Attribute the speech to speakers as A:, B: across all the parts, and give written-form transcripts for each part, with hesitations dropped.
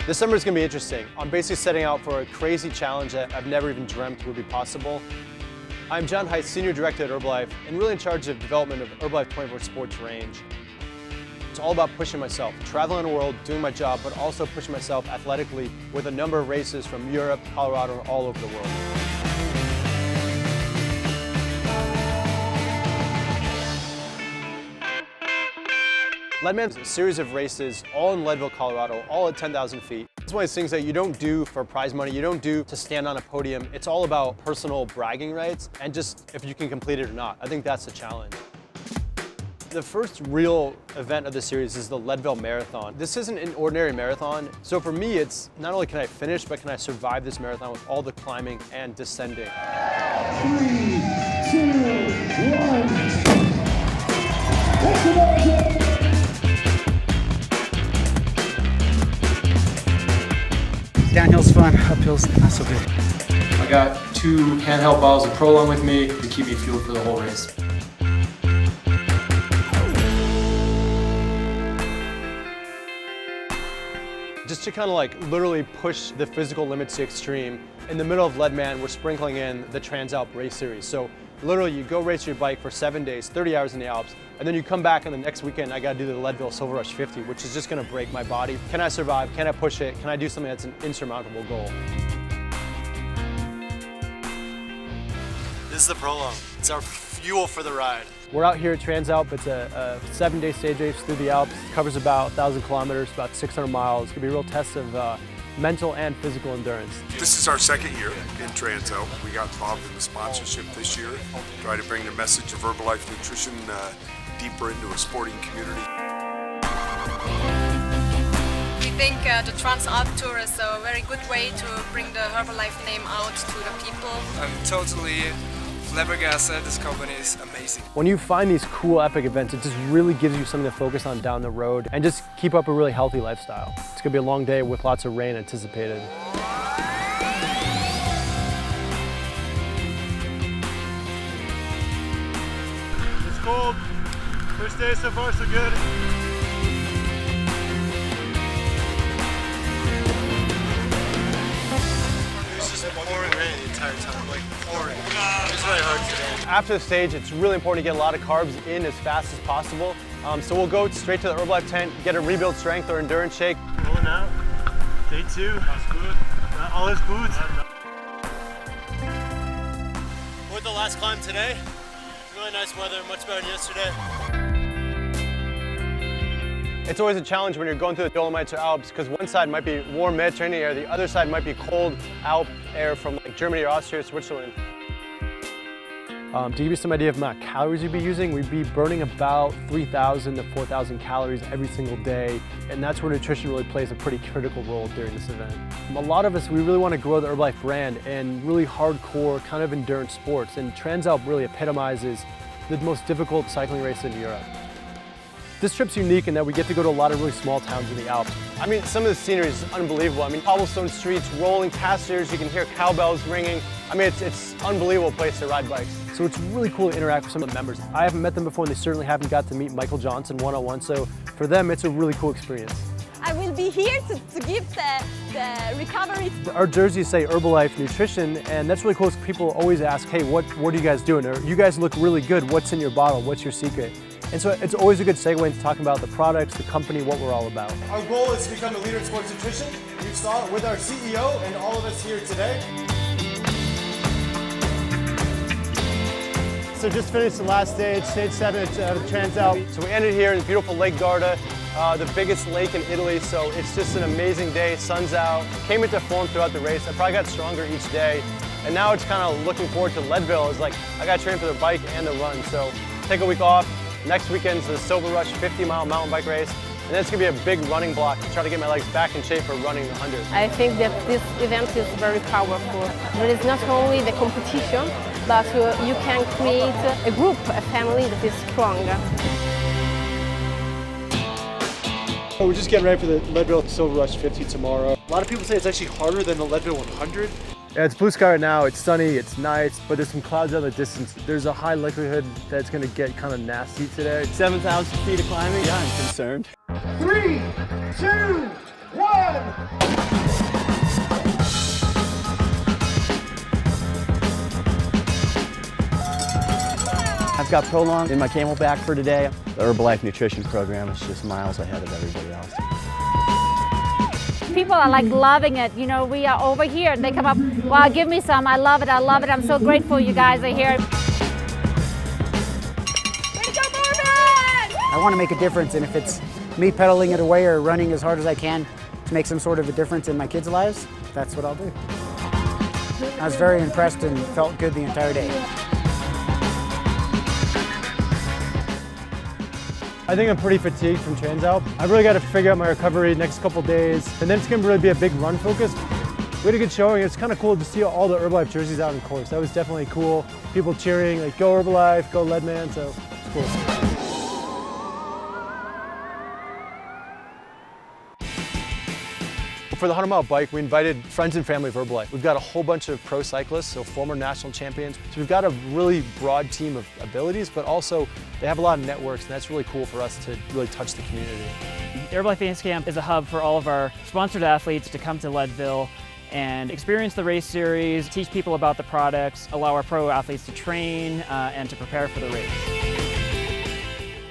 A: This summer is going to be interesting. I'm basically setting out for a crazy challenge that I've never even dreamt would be possible. I'm John Heiss, Senior Director at Herbalife, and really in charge of development of Herbalife 24 Sports range. It's all about pushing myself, traveling the world, doing my job, but also pushing myself athletically with a number of races from Europe, Colorado, and all over the world. Leadman's a series of races, all in Leadville, Colorado, all at 10,000 feet. It's one of those things that you don't do for prize money, you don't do to stand on a podium. It's all about personal bragging rights and just if you can complete it or not. I think that's the challenge. The first real event of the series is the Leadville Marathon. This isn't an ordinary marathon, so for me it's not only can I finish, but can I survive this marathon with all the climbing and descending.
B: 3, 2, 1. Downhill's fun, uphill's not so good.
C: I got 2 handheld bottles of Prolong with me to keep me fueled for the whole race.
A: Just to kind of like literally push the physical limits to extreme, in the middle of Leadman, we're sprinkling in the Transalp race series. So literally you go race your bike for 7 days, 30 hours in the Alps, and then you come back and the next weekend I gotta do the Leadville Silver Rush 50, which is just gonna break my body. Can I survive? Can I push it? Can I do something that's an insurmountable goal? This is the Prolong. It's our fuel for the ride. We're out here at Transalp. It's a 7-day stage race through the Alps. It covers about 1,000 kilometers, about 600 miles. It's gonna be a real test of mental and physical endurance.
D: This is our second year in Transalp. We got involved in the sponsorship this year, try to bring the message of Herbalife Nutrition deeper into a sporting community.
E: We think the Transalp Tour is a very good way to bring the Herbalife name out to the people.
F: I'm totally flabbergasted. This company is amazing.
A: When you find these cool epic events, it just really gives you something to focus on down the road and just keep up a really healthy lifestyle. It's gonna be a long day with lots of rain anticipated.
G: It's cold. First day so far so good. It's just pouring rain the entire time, like pouring. It's really hard today.
A: After the stage, it's really important to get a lot of carbs in as fast as possible. So we'll go straight to the Herbalife tent, get a rebuild strength or endurance shake.
G: Rolling out. Day 2. That's good. All is good.
A: With the last climb today, really nice weather, much better than yesterday. It's always a challenge when you're going through the Dolomites or Alps because one side might be warm Mediterranean air, the other side might be cold Alp air from like Germany or Austria or Switzerland. To give you some idea of the amount of calories you'd be using, we'd be burning about 3,000 to 4,000 calories every single day, and that's where nutrition really plays a pretty critical role during this event. A lot of us, we really want to grow the Herbalife brand in really hardcore kind of endurance sports, and Transalp really epitomizes the most difficult cycling race in Europe. This trip's unique in that we get to go to a lot of really small towns in the Alps. I mean, some of the scenery is unbelievable. I mean, cobblestone streets, rolling pastures, you can hear cowbells ringing. I mean, it's an unbelievable place to ride bikes. So it's really cool to interact with some of the members. I haven't met them before and they certainly haven't got to meet Michael Johnson one-on-one, so for them, it's a really cool experience.
H: I will be here to give the recovery.
A: Our jerseys say Herbalife Nutrition, and that's really cool because people always ask, hey, what are you guys doing? Or you guys look really good. What's in your bottle? What's your secret? And so it's always a good segue into talking about the products, the company, what we're all about.
I: Our goal is to become a leader in sports nutrition. You saw it with our CEO and all of us here today.
A: So just finished the last stage 7 at Transalp. So we ended here in beautiful Lake Garda, the biggest lake in Italy. So it's just an amazing day, sun's out. Came into form throughout the race. I probably got stronger each day. And now it's kind of looking forward to Leadville. It's like, I got to train for the bike and the run. So take a week off. Next weekend's the Silver Rush 50-mile mountain bike race. And then it's going to be a big running block to try to get my legs back in shape for running the 100.
H: I think that this event is very powerful. There is not only the competition, but you can create a group, a family that is strong.
A: So we're just getting ready for the Leadville Silver Rush 50 tomorrow. A lot of people say it's actually harder than the Leadville 100. Yeah, it's blue sky right now, it's sunny, it's nice, but there's some clouds out in the distance. There's a high likelihood that it's gonna get kind of nasty today. 7,000 feet of climbing? Yeah, I'm concerned.
B: 3, 2,
J: I've got Prolong in my camelback for today. The Herbalife nutrition program is just miles ahead of everybody else.
K: People are like loving it. You know, we are over here and they come up, wow, give me some. I love it. I love it. I'm so grateful you guys are here.
B: I want to make a difference, and if it's me pedaling it away or running as hard as I can to make some sort of a difference in my kids' lives, that's what I'll do. I was very impressed and felt good the entire day.
A: I think I'm pretty fatigued from Transalp. I've really got to figure out my recovery next couple days, and then it's going to really be a big run focus. We had a good showing. It's kind of cool to see all the Herbalife jerseys out in course. That was definitely cool. People cheering, like, go Herbalife, go Leadman, so it's cool. For the 100-mile bike, we invited friends and family of Herbalife. We've got a whole bunch of pro cyclists, so former national champions. So we've got a really broad team of abilities, but also they have a lot of networks, and that's really cool for us to really touch the community.
L: Herbalife Base Camp is a hub for all of our sponsored athletes to come to Leadville and experience the race series, teach people about the products, allow our pro athletes to train and to prepare for the race.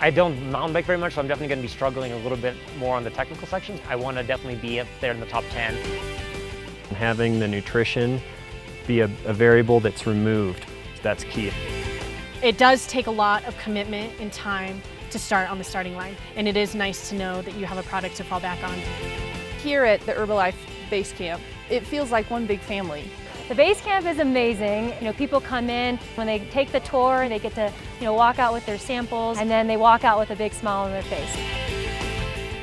M: I don't mountain bike very much, so I'm definitely going to be struggling a little bit more on the technical sections. I want to definitely be up there in the top 10.
N: Having the nutrition be a variable that's removed, that's key.
O: It does take a lot of commitment and time to start on the starting line, and it is nice to know that you have a product to fall back on.
P: Here at the Herbalife Base Camp, it feels like one big family.
Q: The base camp is amazing. You know, people come in, when they take the tour, they get to, walk out with their samples, and then they walk out with a big smile on their face.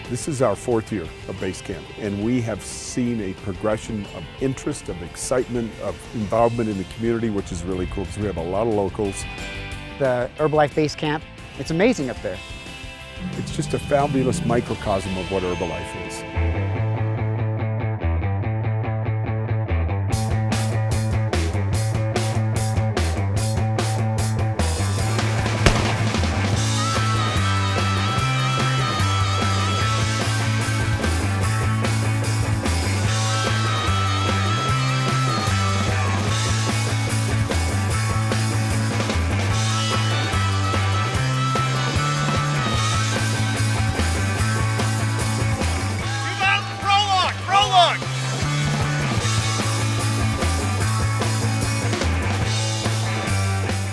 D: This is our 4th year of Base Camp, and we have seen a progression of interest, of excitement, of involvement in the community, which is really cool because we have a lot of locals.
B: The Herbalife Base Camp, it's amazing up there.
D: It's just a fabulous microcosm of what Herbalife is.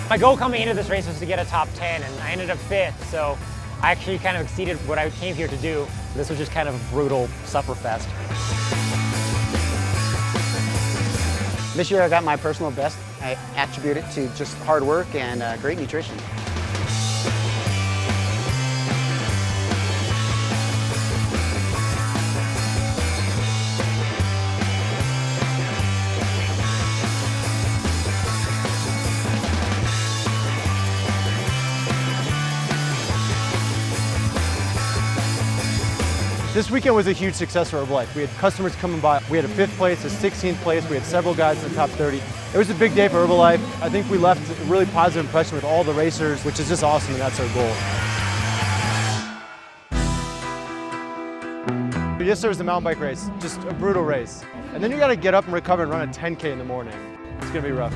M: My goal coming into this race was to get a top 10, and I ended up 5th, so I actually kind of exceeded what I came here to do. This was just kind of a brutal sufferfest.
B: This year I got my personal best. I attribute it to just hard work and great nutrition.
A: This weekend was a huge success for Herbalife. We had customers coming by. We had a 5th place, a 16th place. We had several guys in the top 30. It was a big day for Herbalife. I think we left a really positive impression with all the racers, which is just awesome, and that's our goal. Yesterday was the mountain bike race, just a brutal race. And then you got to get up and recover and run a 10K in the morning. It's going to be rough.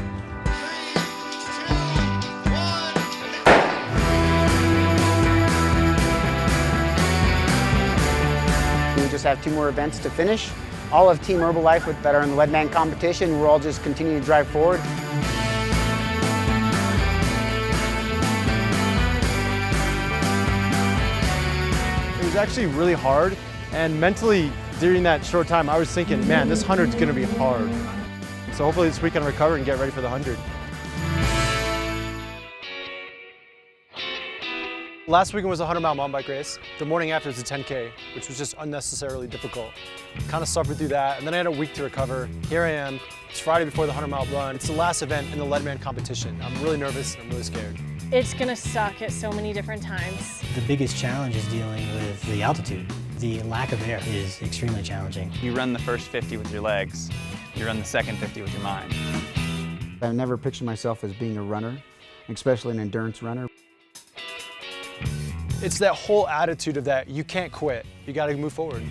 B: We just have 2 more events to finish. All of Team Herbalife that are in the Leadman competition, we're all just continuing to drive forward.
A: It was actually really hard, and mentally during that short time I was thinking, man, this 100's going to be hard. So hopefully this weekend I'll recover and get ready for the 100. Last weekend was a 100-mile mountain bike race. The morning after was a 10K, which was just unnecessarily difficult. Kind of suffered through that, and then I had a week to recover. Here I am. It's Friday before the 100-mile run. It's the last event in the Leadman competition. I'm really nervous and I'm really scared.
O: It's gonna suck at so many different times.
R: The biggest challenge is dealing with the altitude. The lack of air is extremely challenging.
S: You run the first 50 with your legs. You run the second 50 with your mind.
B: I've never pictured myself as being a runner, especially an endurance runner.
A: It's that whole attitude of that you can't quit. You got to move forward.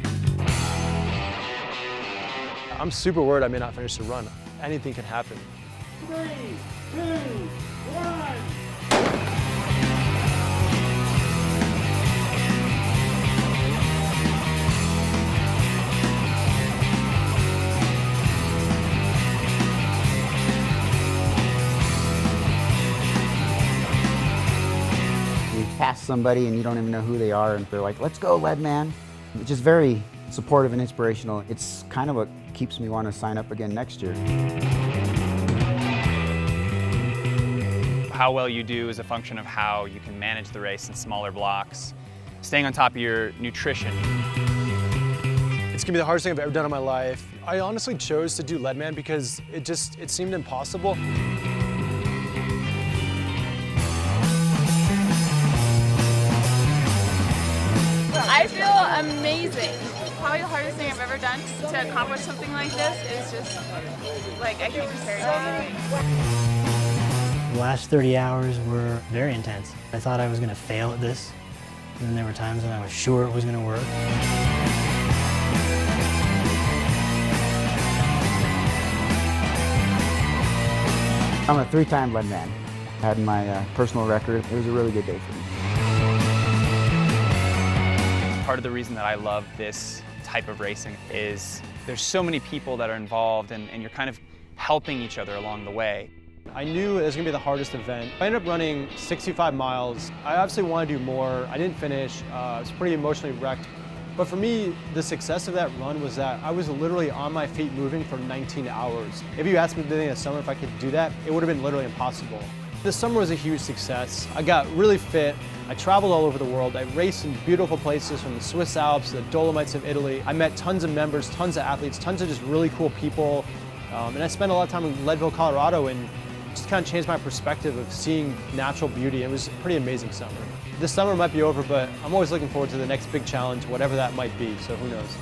A: I'm super worried I may not finish the run. Anything can happen.
I: 3, 2, 1.
B: You pass somebody and you don't even know who they are, and they're like, let's go, lead man. It's just very supportive and inspirational. It's kind of what keeps me want to sign up again next year.
S: How well you do is a function of how you can manage the race in smaller blocks, staying on top of your nutrition.
A: It's gonna be the hardest thing I've ever done in my life. I honestly chose to do Leadman because it seemed impossible.
P: I feel amazing. Probably the hardest thing I've ever done to accomplish something like this is just, like, I can't compare it to anything.
R: The last 30 hours were very intense. I thought I was going to fail at this, and then there were times when I was sure it was going to work.
B: I'm a 3-time lead man. I had my personal record. It was a really good day for me.
S: Part of the reason that I love this type of racing is there's so many people that are involved and you're kind of helping each other along the way.
A: I knew it was gonna be the hardest event. I ended up running 65 miles. I obviously wanted to do more. I didn't finish. I was pretty emotionally wrecked. But for me, the success of that run was that I was literally on my feet moving for 19 hours. If you asked me at the beginning of the summer if I could do that, it would have been literally impossible. The summer was a huge success. I got really fit. I traveled all over the world. I raced in beautiful places from the Swiss Alps to the Dolomites of Italy. I met tons of members, tons of athletes, tons of just really cool people. And I spent a lot of time in Leadville, Colorado, and just kind of changed my perspective of seeing natural beauty. It was a pretty amazing summer. This summer might be over, but I'm always looking forward to the next big challenge, whatever that might be, so who knows.